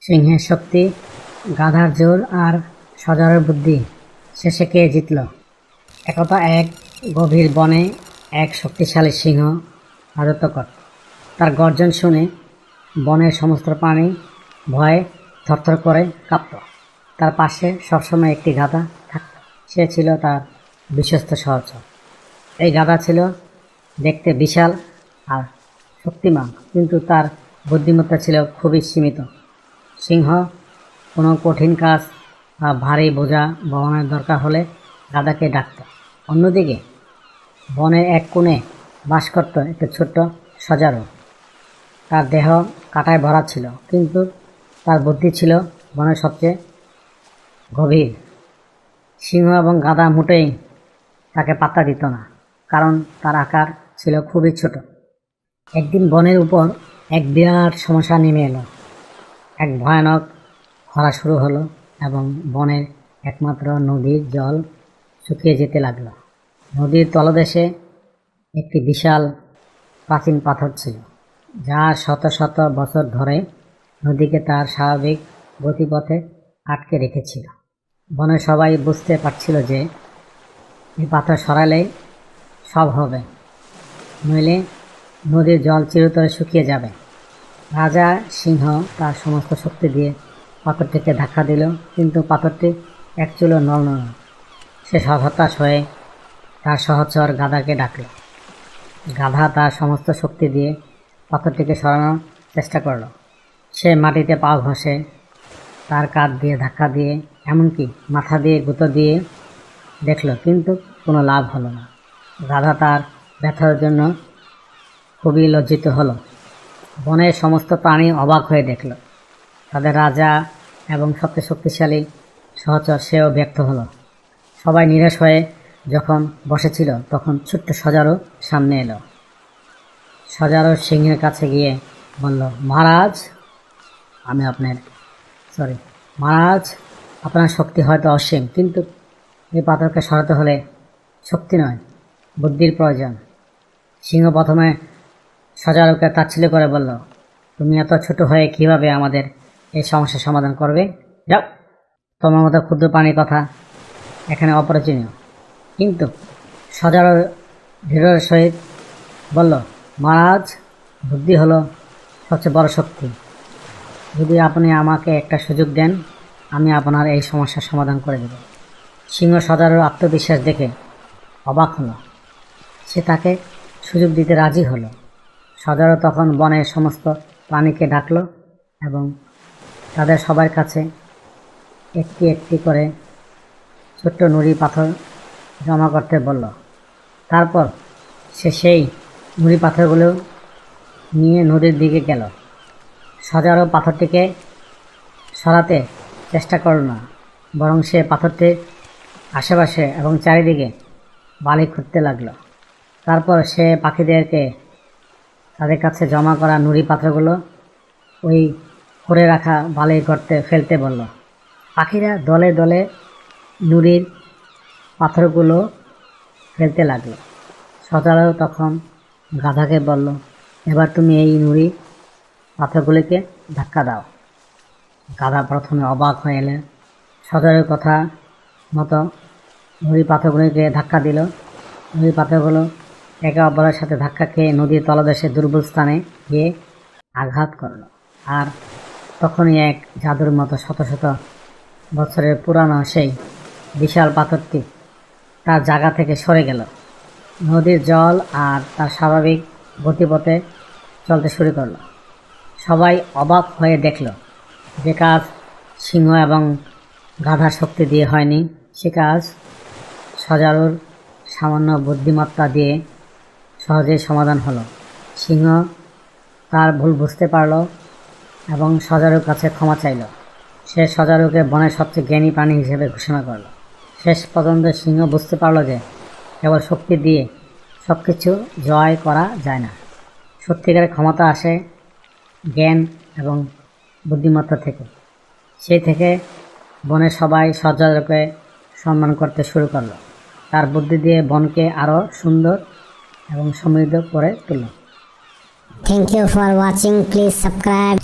সিংহের শক্তি, গাধার জোর আর সজারুর বুদ্ধি, শেষে কে জিতল? একদা এক গভীর বনে এক শক্তিশালী সিংহ রাজত্ব করত। তার গর্জন শুনে বনের সমস্ত প্রাণী ভয়ে থরথর করে কাঁপত। তার পাশে সবসময় একটি গাধা থাকত। সে ছিল তার বিশ্বস্ত সহচর। এই গাধা ছিল দেখতে বিশাল আর শক্তিমান, কিন্তু তার বুদ্ধিমত্তা ছিল খুবই সীমিত। সিংহ কোনো কঠিন কাজ বা ভারী বোঝা বহনের দরকার হলে গাধাকে ডাকত। অন্যদিকে বনের এক কোণে বাস করত একটা ছোট্ট সজারু। তার দেহ কাঁটায় ভরা ছিল, কিন্তু তার বুদ্ধি ছিল বনের সবচেয়ে গভীর। সিংহ এবং গাধা মোটেই তাকে পাত্তা দিত না, কারণ তার আকার ছিল খুবই ছোট। একদিন বনের উপর এক বিরাট সমস্যা নেমে এলো। এক ভয়ানক খরা শুরু হলো এবং বনের একমাত্র নদীর জল শুকিয়ে যেতে লাগলো। নদীর তলদেশে একটি বিশাল প্রাচীন পাথর ছিল, যা শত শত বছর ধরে নদীকে তার স্বাভাবিক গতিপথে আটকে রেখেছিল। বনের সবাই বুঝতে পারছিল যে এই পাথর সরালেই সব হবে, নইলে নদীর জল চিরতরে শুকিয়ে যাবে। রাজা সিংহ তার সমস্ত শক্তি দিয়ে পাথরটিকে ধাক্কা দিল, কিন্তু পাথরটি এক চুলো নড়ল না। সে হতাশ হয়ে তার সহচর গাধাকে ডাকল। গাধা তার সমস্ত শক্তি দিয়ে পাথরটিকে সরানোর চেষ্টা করল। সে মাটিতে পা ঘষে, তার কাঁধ দিয়ে ধাক্কা দিয়ে, এমনকি মাথা দিয়ে গুঁতো দিয়ে দেখল, কিন্তু কোনো লাভ হলো না। গাধা তার ব্যথার জন্য খুবই লজ্জিত হলো। বনের সমস্ত প্রাণী অবাক হয়ে দেখল তাদের রাজা এবং সবচেয়ে শক্তিশালী সহচর সেও ব্যর্থ হলো। সবাই নিরাশ হয়ে যখন বসেছিল, তখন ছোট্ট সজারু সামনে এলো। সজারু সিংহের কাছে গিয়ে বলল, মহারাজ, মহারাজ, আপনার শক্তি হয়তো অসীম, কিন্তু এই পাথরকে সরাতে হলে শক্তি নয়, বুদ্ধির প্রয়োজন। সিংহ প্রথমে সজারুকে তাচ্ছিল্য করে বলল, তুমি এত ছোট হয়ে কিভাবে আমাদের এই সমস্যার সমাধান করবে? যাও, তোমার মতো ক্ষুদ্র প্রাণীর কথা এখানে অপ্রয়োজনীয়। কিন্তু সজারু দৃঢ়তার সহিত বলল, মহারাজ, বুদ্ধি হলো সবচেয়ে বড় শক্তি। যদি আপনি আমাকে একটা সুযোগ দেন, আমি আপনার এই সমস্যার সমাধান করে দেব। সিংহ সজারুর আত্মবিশ্বাস দেখে অবাক হলো। সে তাকে সুযোগ দিতে রাজি হলো। সজারু তখন বনের সমস্ত প্রাণীকে ডাকল এবং তাদের সবার কাছে একটি একটি করে ছোট্ট নুড়ি পাথর জমা করতে বলল। তারপর সে সেই নুড়ি পাথরগুলো নিয়ে নদীর দিকে গেল। সজারু পাথরটিকে সরাতে চেষ্টা করল না, বরং সে পাথরটির আশেপাশে এবং চারিদিকে বালি খুঁড়তে লাগলো। তারপর সে পাখিদেরকে তাদের কাছে জমা করা নুড়ি পাথরগুলো ওই করে রাখা বালির গর্তে ফেলতে বলল। পাখিরা দলে দলে নুড়ির পাথরগুলো ফেলতে লাগলো। সজারু তখন গাধাকে বলল, এবার তুমি এই নুড়ি পাথরগুলিকে ধাক্কা দাও। গাধা প্রথমে অবাক হয়ে এলেন। সজারুর কথা মতো নুড়ি পাথরগুলিকে ধাক্কা দিল। নুড়ি পাথরগুলো একে অপরের সাথে ধাক্কা খেয়ে নদীর তলদেশে দুর্বল স্থানে গিয়ে আঘাত করল। আর তখনই এক জাদুর মতো শত শত বছরের পুরানো সেই বিশাল পাথরটি তার জায়গা থেকে সরে গেল। নদীর জল আর তার স্বাভাবিক গতিপথে চলতে শুরু করল। সবাই অবাক হয়ে দেখল যে কাজ সিংহ এবং গাধার শক্তি দিয়ে হয়নি, সে কাজ সজারুর সামান্য বুদ্ধিমত্তা দিয়ে সহজেই সমাধান হলো। সিংহ তার ভুল বুঝতে পারল এবং সজারুর কাছে ক্ষমা চাইল। সে সজারুকে বনের সবচেয়ে জ্ঞানী প্রাণী হিসেবে ঘোষণা করল। শেষ পর্যন্ত সিংহ বুঝতে পারল যে কেবল শক্তি দিয়ে সব কিছু জয় করা যায় না। সত্যিকারের ক্ষমতা আসে জ্ঞান এবং বুদ্ধিমত্তা থেকে। সেই থেকে বনের সবাই সজারুকে সম্মান করতে শুরু করলো। তার বুদ্ধি দিয়ে বনকে আরও সুন্দর এবং সমৃদ্ধ করে তুলল। Thank you for watching. Please subscribe.